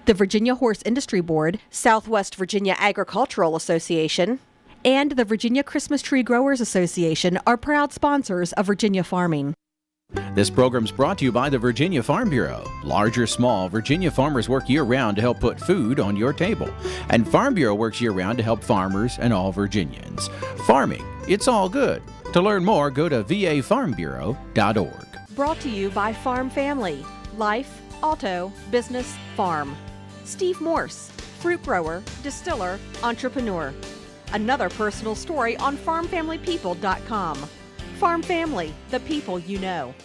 the Virginia Horse Industry Board, Southwest Virginia Agricultural Association, and the Virginia Christmas Tree Growers Association are proud sponsors of Virginia farming. This program's brought to you by the Virginia Farm Bureau. Large or small, Virginia farmers work year-round to help put food on your table. And Farm Bureau works year-round to help farmers and all Virginians. Farming, it's all good. To learn more, go to vafarmbureau.org. Brought to you by Farm Family, Life, Auto, Business, Farm. Steve Morse, fruit grower, distiller, entrepreneur. Another personal story on farmfamilypeople.com. Farm Family, the people you know.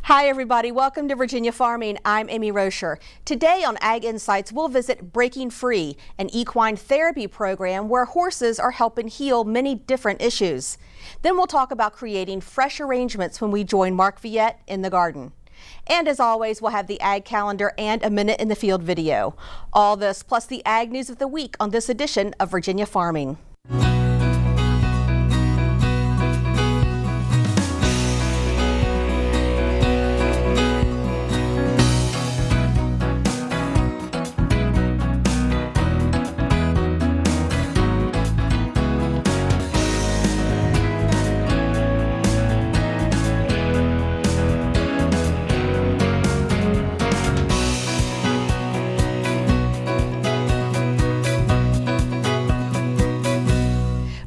Hi everybody, welcome to Virginia Farming. I'm Amy Rocher. Today on Ag Insights, we'll visit Breaking Free, an equine therapy program where horses are helping heal many different issues. Then we'll talk about creating fresh arrangements when we join Mark Viette in the garden. And as always, we'll have the Ag Calendar and a Minute in the Field video. All this plus the Ag News of the Week on this edition of Virginia Farming.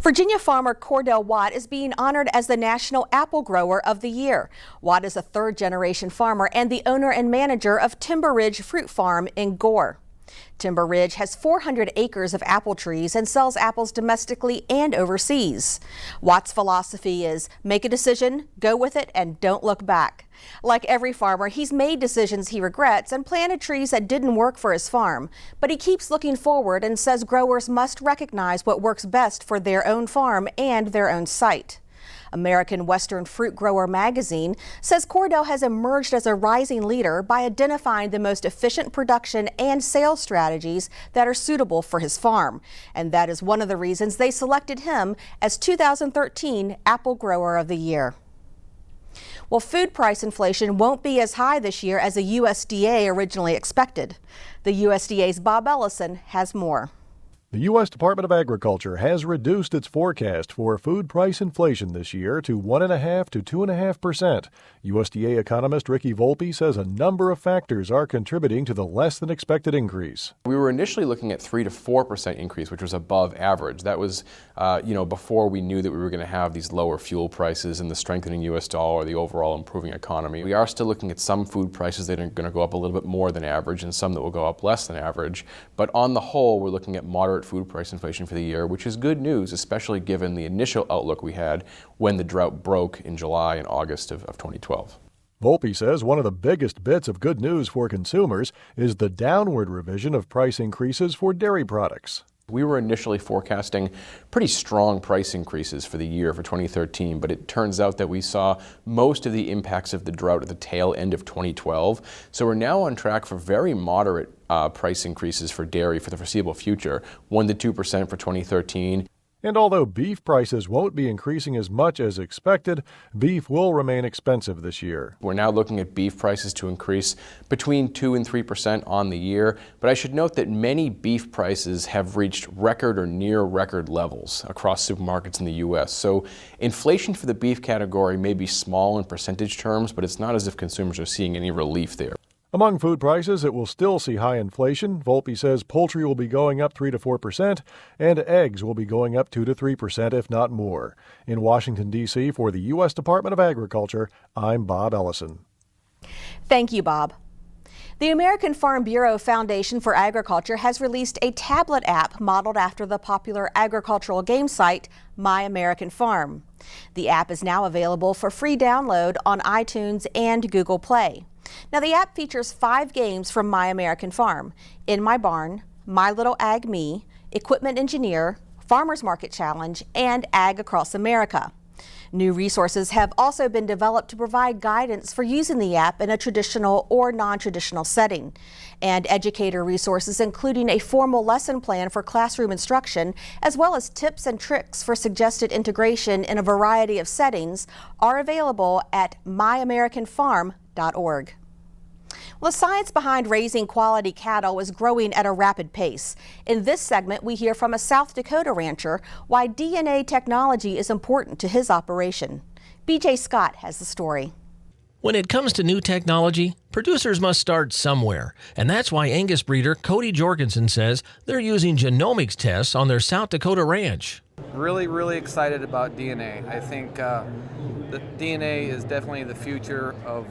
Virginia farmer Cordell Watt is being honored as the National Apple Grower of the Year. Watt is a third-generation farmer and the owner and manager of Timber Ridge Fruit Farm in Gore. Timber Ridge has 400 acres of apple trees and sells apples domestically and overseas. Watt's philosophy is make a decision, go with it, and don't look back. Like every farmer, he's made decisions he regrets and planted trees that didn't work for his farm. But he keeps looking forward and says growers must recognize what works best for their own farm and their own site. American Western Fruit Grower magazine says Cordell has emerged as a rising leader by identifying the most efficient production and sales strategies that are suitable for his farm. And that is one of the reasons they selected him as 2013 Apple Grower of the Year. Well, food price inflation won't be as high this year as the USDA originally expected. The USDA's Bob Ellison has more. The U.S. Department of Agriculture has reduced its forecast for food price inflation this year to 1.5% to 2.5%. USDA economist Ricky Volpe says a number of factors are contributing to the less than expected increase. We were initially looking at 3% to 4% increase, which was above average. That was, before we knew that we were going to have these lower fuel prices and the strengthening U.S. dollar, the overall improving economy. We are still looking at some food prices that are going to go up a little bit more than average and some that will go up less than average. But on the whole, we're looking at moderate food price inflation for the year, which is good news, especially given the initial outlook we had when the drought broke in July and August of 2012. Volpe says one of the biggest bits of good news for consumers is the downward revision of price increases for dairy products. We were initially forecasting pretty strong price increases for the year for 2013, but it turns out that we saw most of the impacts of the drought at the tail end of 2012. So we're now on track for very moderate price increases for dairy for the foreseeable future, 1% to 2% for 2013. And although beef prices won't be increasing as much as expected, beef will remain expensive this year. We're now looking at beef prices to increase between 2% and 3% on the year, but I should note that many beef prices have reached record or near record levels across supermarkets in the U.S. So inflation for the beef category may be small in percentage terms, but it's not as if consumers are seeing any relief there. Among food prices, it will still see high inflation. Volpe says poultry will be going up 3% to 4%, and eggs will be going up 2% to 3%, if not more. In Washington, D.C., for the U.S. Department of Agriculture, I'm Bob Ellison. Thank you, Bob. The American Farm Bureau Foundation for Agriculture has released a tablet app modeled after the popular agricultural game site, My American Farm. The app is now available for free download on iTunes and Google Play. Now, the app features 5 games from My American Farm: In My Barn, My Little Ag Me, Equipment Engineer, Farmers Market Challenge, and Ag Across America. New resources have also been developed to provide guidance for using the app in a traditional or non-traditional setting. And educator resources, including a formal lesson plan for classroom instruction, as well as tips and tricks for suggested integration in a variety of settings, are available at myamericanfarm.org. Well, the science behind raising quality cattle is growing at a rapid pace. In this segment, we hear from a South Dakota rancher why DNA technology is important to his operation. BJ Scott has the story. When it comes to new technology, producers must start somewhere, and that's why Angus breeder Cody Jorgensen says they're using genomics tests on their South Dakota ranch. Really excited about DNA. I think the DNA is definitely the future of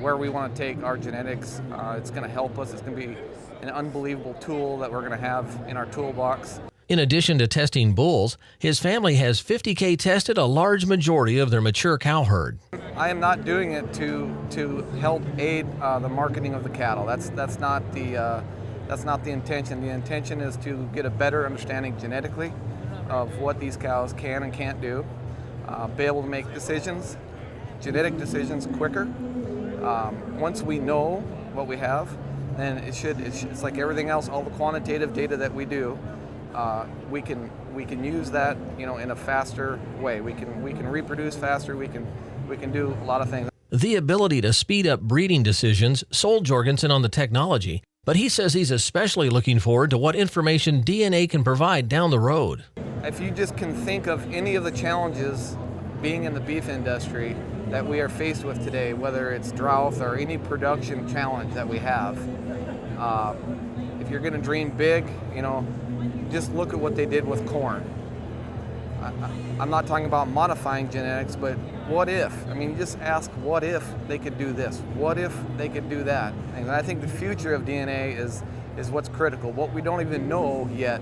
where we want to take our genetics. It's going to help us. It's going to be an unbelievable tool that we're going to have in our toolbox. In addition to testing bulls, his family has 50K tested a large majority of their mature cow herd. I am not doing it to help aid the marketing of the cattle. That's not the intention. The intention is to get a better understanding genetically of what these cows can and can't do, be able to make decisions, genetic decisions quicker. Once we know what we have, then it's like everything else, all the quantitative data that we do, we can use that, in a faster way. We can reproduce faster. We can do a lot of things. The ability to speed up breeding decisions sold Jorgensen on the technology, but he says he's especially looking forward to what information DNA can provide down the road. If you just can think of any of the challenges being in the beef industry that we are faced with today, whether it's drought or any production challenge that we have, if you're going to dream big, just look at what they did with corn. I'm not talking about modifying genetics, but what if? Just ask what if they could do this? What if they could do that? And I think the future of DNA is what's critical. What we don't even know yet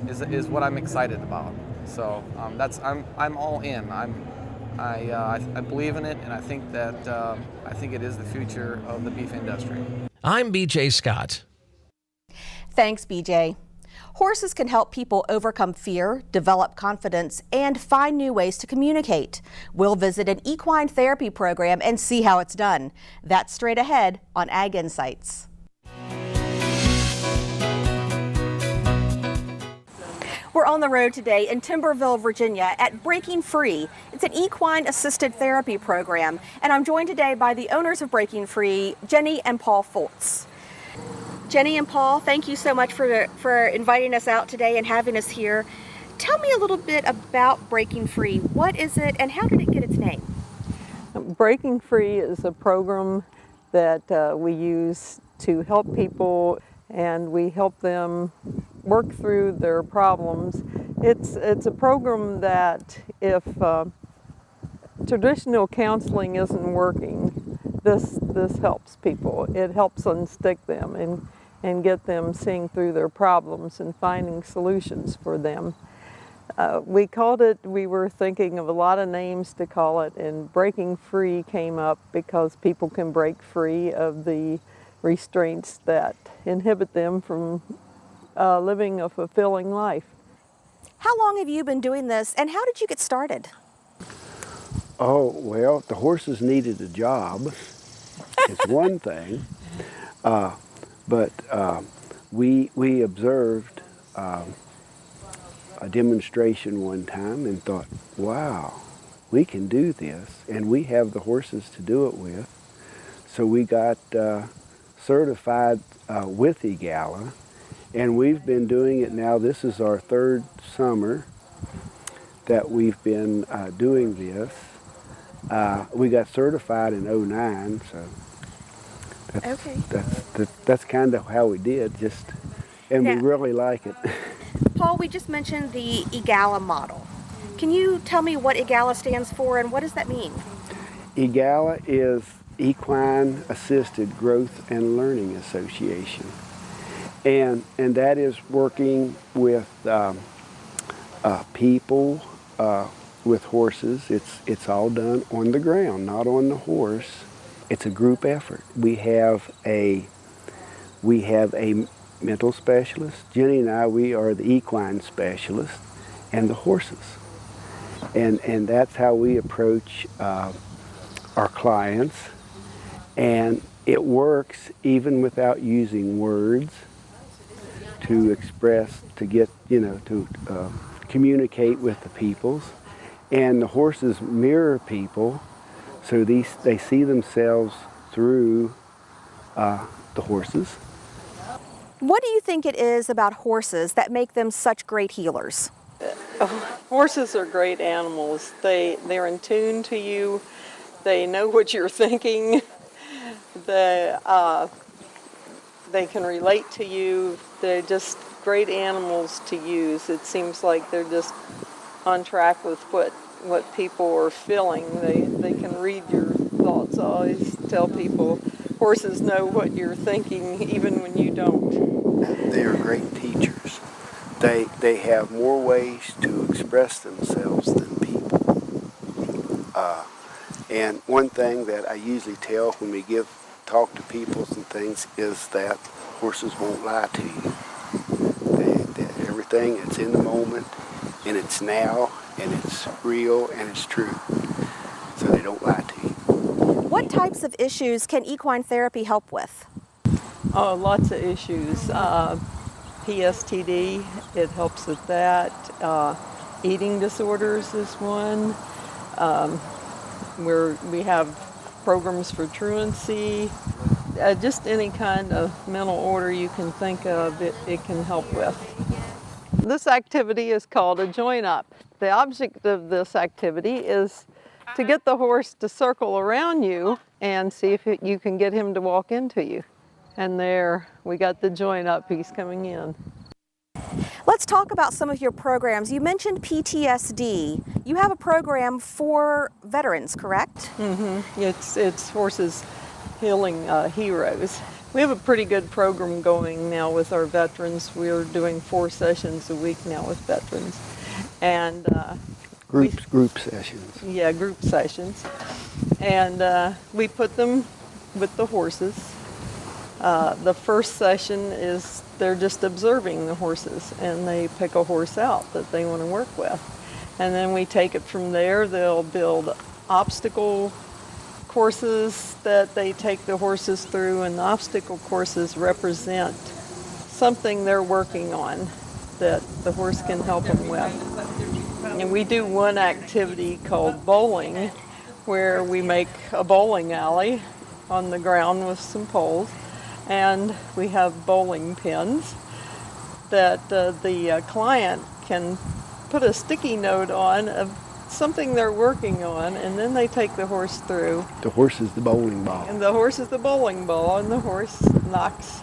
is what I'm excited about. So I'm all in. I believe in it, and I think it is the future of the beef industry. I'm BJ Scott. Thanks, BJ. Horses can help people overcome fear, develop confidence, and find new ways to communicate. We'll visit an equine therapy program and see how it's done. That's straight ahead on Ag Insights. We're on the road today in Timberville, Virginia at Breaking Free. It's an equine assisted therapy program, and I'm joined today by the owners of Breaking Free, Jenny and Paul Foltz. Jenny and Paul, thank you so much for inviting us out today and having us here. Tell me a little bit about Breaking Free. What is it and how did it get its name? Breaking Free is a program that we use to help people, and we help them work through their problems. It's a program that if traditional counseling isn't working, this helps people. It helps unstick them and get them seeing through their problems and finding solutions for them. We were thinking of a lot of names to call it, and Breaking Free came up because people can break free of the restraints that inhibit them from living a fulfilling life. How long have you been doing this, and how did you get started? Oh, well, the horses needed a job. It's one thing, but we observed a demonstration one time and thought, wow, we can do this, and we have the horses to do it with. So we got certified with EGALA, and we've been doing it now. This is our third summer that we've been doing this. We got certified in '09, so that's kind of how we did. We really like it. Paul, we just mentioned the EGALA model. Can you tell me what EGALA stands for and what does that mean? EGALA is Equine Assisted Growth and Learning Association, and that is working with people with horses. It's all done on the ground, not on the horse. It's a group effort. We have a mental specialist. Jenny and I, we are the equine specialist and the horses. And that's how we approach our clients. And it works even without using words to express, to get, to communicate with the peoples. And the horses mirror people, so they see themselves through the horses. What do you think it is about horses that make them such great healers? Horses are great animals. They're in tune to you. They know what you're thinking. They can relate to you. They're just great animals to use. It seems like they're just on track with what people are feeling. They can read your thoughts. I always tell people horses know what you're thinking even when you don't. They are great teachers. They have more ways to express themselves than people. And one thing that I usually tell when we talk to people and things is that horses won't lie to you. Everything, it's in the moment, and it's now, and it's real, and it's true. So they don't lie to you. What types of issues can equine therapy help with? Oh, lots of issues. PSTD, it helps with that. Eating disorders is one. We have programs for truancy. Just any kind of mental order you can think of, it can help with. This activity is called a join up. The object of this activity is to get the horse to circle around you and see if you can get him to walk into you. And there, we got the join up piece coming in. Let's talk about some of your programs. You mentioned PTSD. You have a program for veterans, correct? Mm-hmm. It's Horses Healing Heroes. We have a pretty good program going now with our veterans. We're doing 4 sessions a week now with veterans. And Group sessions. Yeah, group sessions. And we put them with the horses. The first session is they're just observing the horses, and they pick a horse out that they want to work with. And then we take it from there. They'll build obstacle courses that they take the horses through, and the obstacle courses represent something they're working on that the horse can help them with. And we do one activity called bowling, where we make a bowling alley on the ground with some poles, and we have bowling pins that the client can put a sticky note on of something they're working on, and then they take the horse through. The horse is the bowling ball. And the horse is the bowling ball, and the horse knocks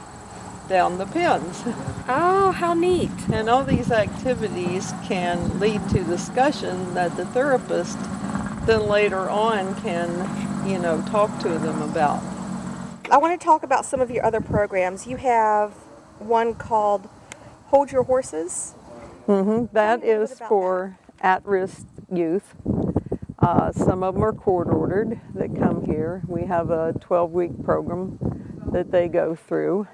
down the pins. Oh, how neat. And all these activities can lead to discussion that the therapist then later on can, talk to them about. I want to talk about some of your other programs. You have one called Hold Your Horses. Mm-hmm. That is for at-risk youth. Some of them are court-ordered that come here. We have a 12-week program that they go through.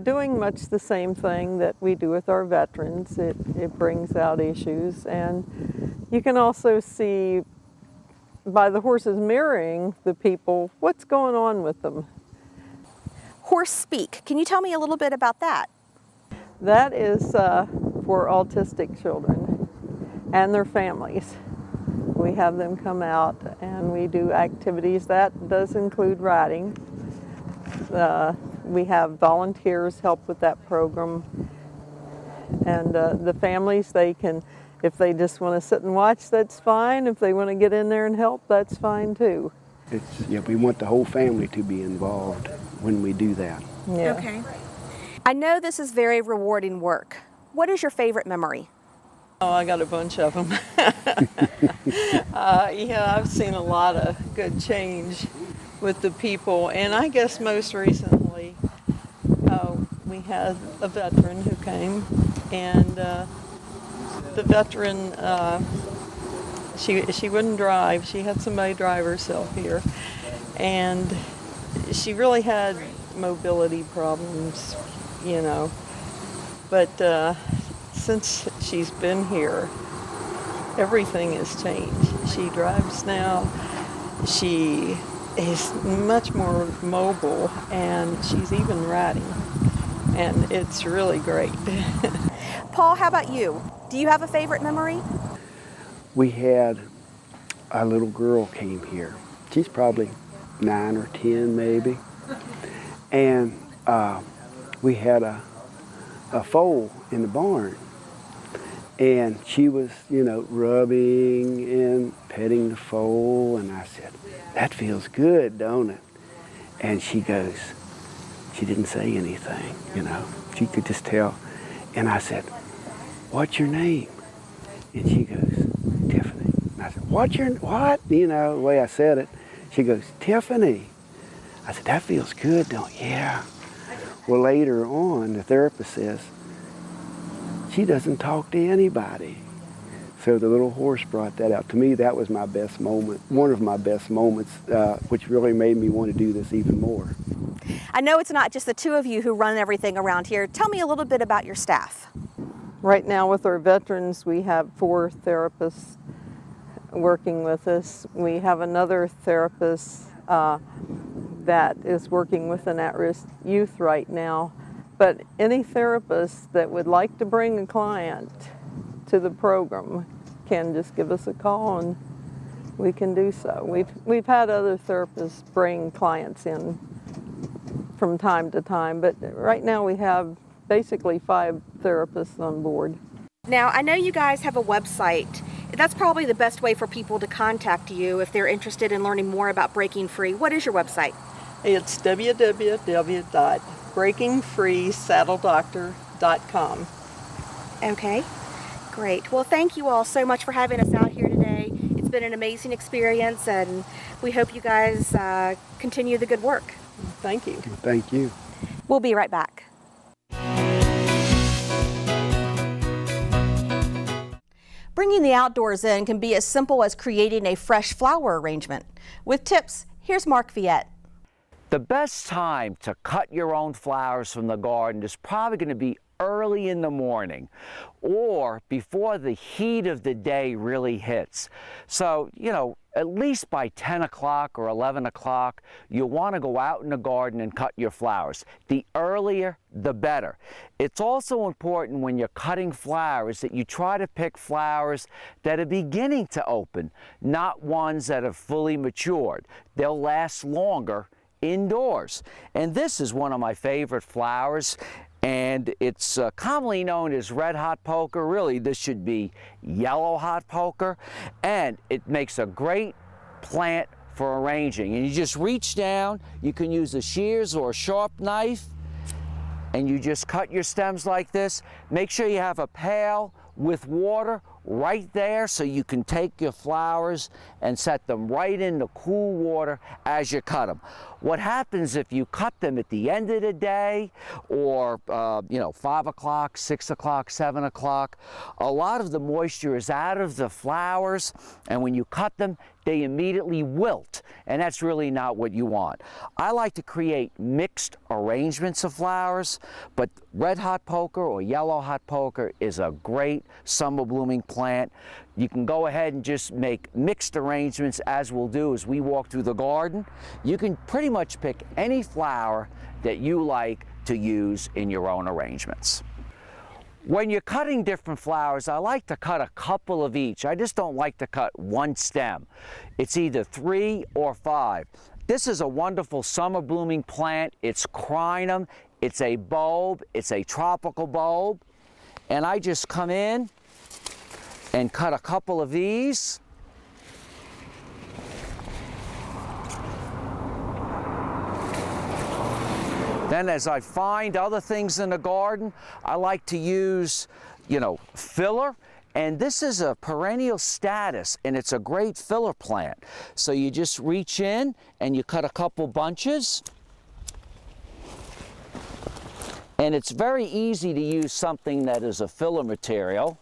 Doing much the same thing that we do with our veterans. It brings out issues, and you can also see by the horses mirroring the people what's going on with them. Horse Speak. Can you tell me a little bit about that? That is for autistic children and their families. We have them come out and we do activities. That does include riding. We have volunteers help with that program. And the families, they can, if they just want to sit and watch, that's fine. If they want to get in there and help, that's fine too. We want the whole family to be involved when we do that. Yeah. Okay. I know this is very rewarding work. What is your favorite memory? Oh, I got a bunch of them. I've seen a lot of good change with the people, and I guess most recently we had a veteran who came, and the veteran, she wouldn't drive. She had somebody drive herself here, and she really had mobility problems, but since she's been here, everything has changed. She drives now. She is much more mobile, and she's even riding, and it's really great. Paul, how about you? Do you have a favorite memory? We had a little girl came here. She's probably 9 or 10 maybe. and we had a foal in the barn, and she was, you know, rubbing and petting the foal, and I said, "That feels good, don't it?" And she goes, she didn't say anything, you know, she could just tell. And I said, "What's your name?" And she goes, "Tiffany." And I said, "What?" You know, the way I said it. She goes, "Tiffany." I said, "That feels good, don't you?" "Yeah." Well, later on, the therapist says, "She doesn't talk to anybody." So the little horse brought that out. To me, that was my best moment, one of my best moments, which really made me want to do this even more. I know it's not just the two of you who run everything around here. Tell me a little bit about your staff. Right now with our veterans, we have 4 therapists working with us. We have another therapist that is working with an at-risk youth right now. But any therapist that would like to bring a client to the program can just give us a call and we can do so. We've had other therapists bring clients in from time to time, but right now we have basically 5 therapists on board. Now, I know you guys have a website. That's probably the best way for people to contact you if they're interested in learning more about breaking free. What is your website? It's www.breakingfreesaddledoctor.com. Okay, great. Well, thank you all so much for having us out here today. It's been an amazing experience, and we hope you guys continue the good work. Thank you. Thank you. We'll be right back. Bringing the outdoors in can be as simple as creating a fresh flower arrangement. With tips, here's Mark Viette. The best time to cut your own flowers from the garden is probably going to be early in the morning or before the heat of the day really hits. So, you know, at least by 10 o'clock or 11 o'clock, you'll want to go out in the garden and cut your flowers. The earlier, the better. It's also important when you're cutting flowers that you try to pick flowers that are beginning to open, not ones that have fully matured. They'll last longer indoors. And this is one of my favorite flowers, and it's commonly known as red hot poker. Really, this should be yellow hot poker, and it makes a great plant for arranging. And you just reach down, you can use a shears or a sharp knife, and you just cut your stems like this. Make sure you have a pail with water right there so you can take your flowers and set them right in the cool water as you cut them. What happens if you cut them at the end of the day or, 5 o'clock, 6 o'clock, 7 o'clock, a lot of the moisture is out of the flowers, and when you cut them, they immediately wilt, and that's really not what you want. I like to create mixed arrangements of flowers, but red hot poker or yellow hot poker is a great summer blooming plant. You can go ahead and just make mixed arrangements, as we'll do as we walk through the garden. You can pretty much pick any flower that you like to use in your own arrangements. When you're cutting different flowers, I like to cut a couple of each. I just don't like to cut one stem. It's either 3 or 5. This is a wonderful summer blooming plant. It's crinum, it's a bulb, it's a tropical bulb. And I just come in and cut a couple of these. Then as I find other things in the garden, I like to use, filler. And this is a perennial status, and it's a great filler plant. So you just reach in and you cut a couple bunches. And it's very easy to use something that is a filler material.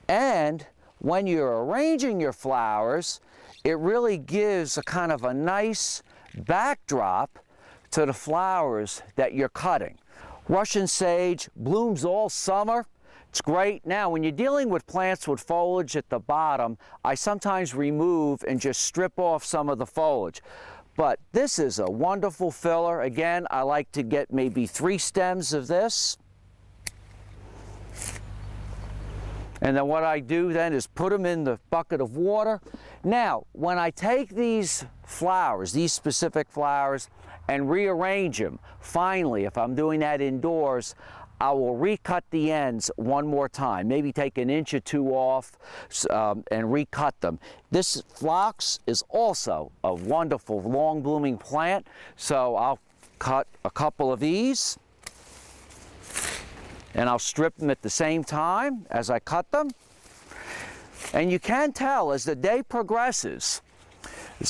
And when you're arranging your flowers, it really gives a kind of a nice backdrop to the flowers that you're cutting. Russian sage blooms all summer. It's great. Now, when you're dealing with plants with foliage at the bottom, I sometimes remove and just strip off some of the foliage. But this is a wonderful filler. Again, I like to get maybe 3 stems of this. And then what I do then is put them in the bucket of water Now, when I take these flowers, these specific flowers, and rearrange them, finally, if I'm doing that indoors, I will recut the ends one more time, maybe take an inch or two off and recut them. This phlox is also a wonderful long blooming plant, so I'll cut a couple of these and I'll strip them at the same time as I cut them. And you can tell as the day progresses,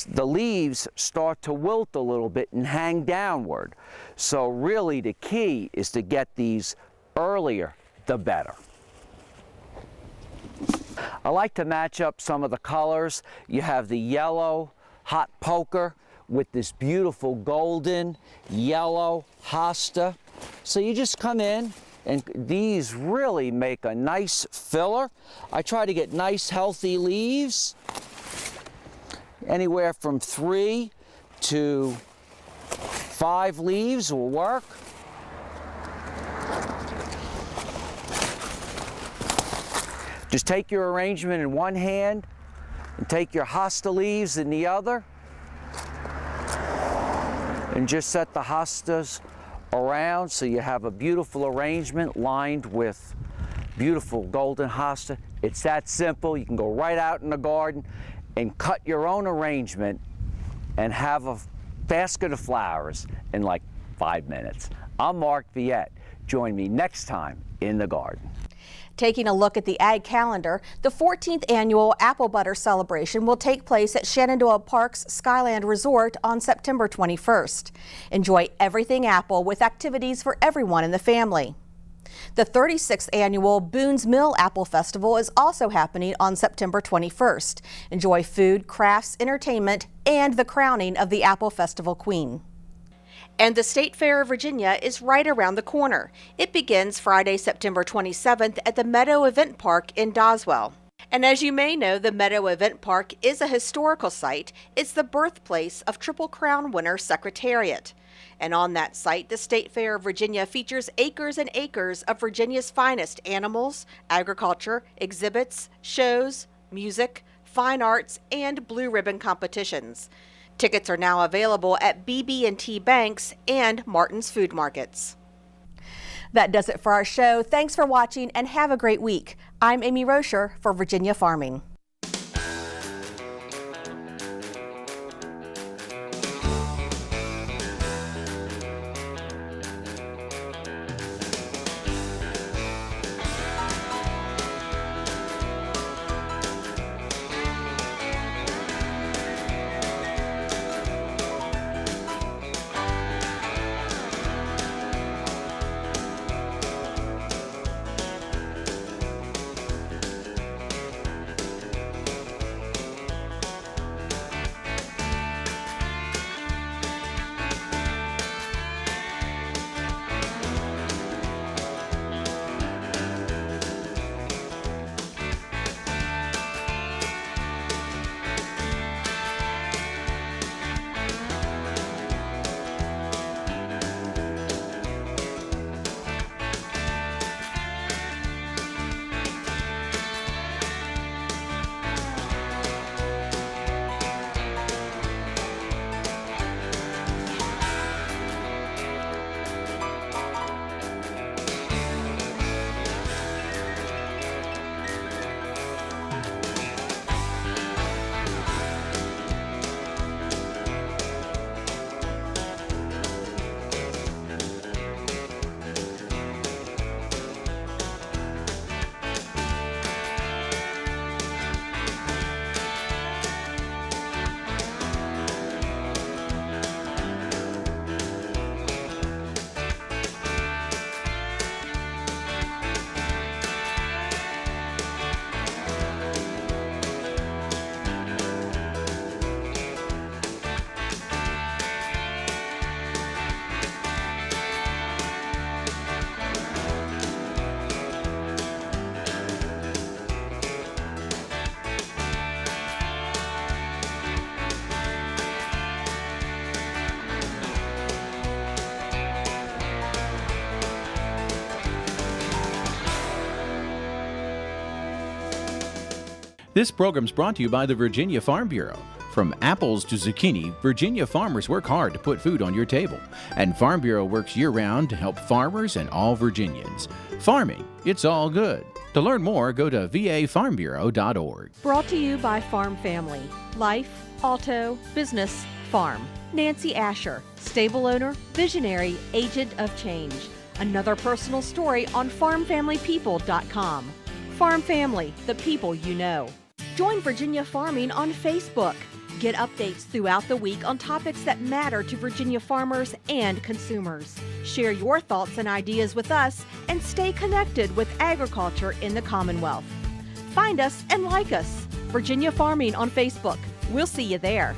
the leaves start to wilt a little bit and hang downward. So really the key is to get these earlier, the better. I like to match up some of the colors. You have the yellow hot poker with this beautiful golden yellow hosta. So you just come in, and these really make a nice filler. I try to get nice healthy leaves. Anywhere from 3 to 5 leaves will work. Just take your arrangement in one hand and take your hosta leaves in the other and just set the hostas around so you have a beautiful arrangement lined with beautiful golden hosta. It's that simple. You can go right out in the garden and cut your own arrangement and have a basket of flowers in like 5 minutes. I'm Mark Viette. Join me next time in the garden. Taking a look at the ag calendar, the 14th annual Apple Butter Celebration will take place at Shenandoah Park's Skyland Resort on September 21st. Enjoy everything apple with activities for everyone in the family. The 36th annual Boone's Mill Apple Festival is also happening on September 21st. Enjoy food, crafts, entertainment, and the crowning of the Apple Festival Queen. And the State Fair of Virginia is right around the corner. It begins Friday, September 27th at the Meadow Event Park in Doswell. And as you may know, the Meadow Event Park is a historical site. It's the birthplace of Triple Crown winner Secretariat. And on that site, the State Fair of Virginia features acres and acres of Virginia's finest animals, agriculture, exhibits, shows, music, fine arts, and blue ribbon competitions. Tickets are now available at BB&T Banks and Martin's Food Markets. That does it for our show. Thanks for watching and have a great week. I'm Amy Rocher for Virginia Farming. This program's brought to you by the Virginia Farm Bureau. From apples to zucchini, Virginia farmers work hard to put food on your table. And Farm Bureau works year-round to help farmers and all Virginians. Farming, it's all good. To learn more, go to vafarmbureau.org. Brought to you by Farm Family. Life, auto, business, farm. Nancy Asher, stable owner, visionary, agent of change. Another personal story on farmfamilypeople.com. Farm Family, the people you know. Join Virginia Farming on Facebook. Get updates throughout the week on topics that matter to Virginia farmers and consumers. Share your thoughts and ideas with us and stay connected with agriculture in the Commonwealth. Find us and like us. Virginia Farming on Facebook. We'll see you there.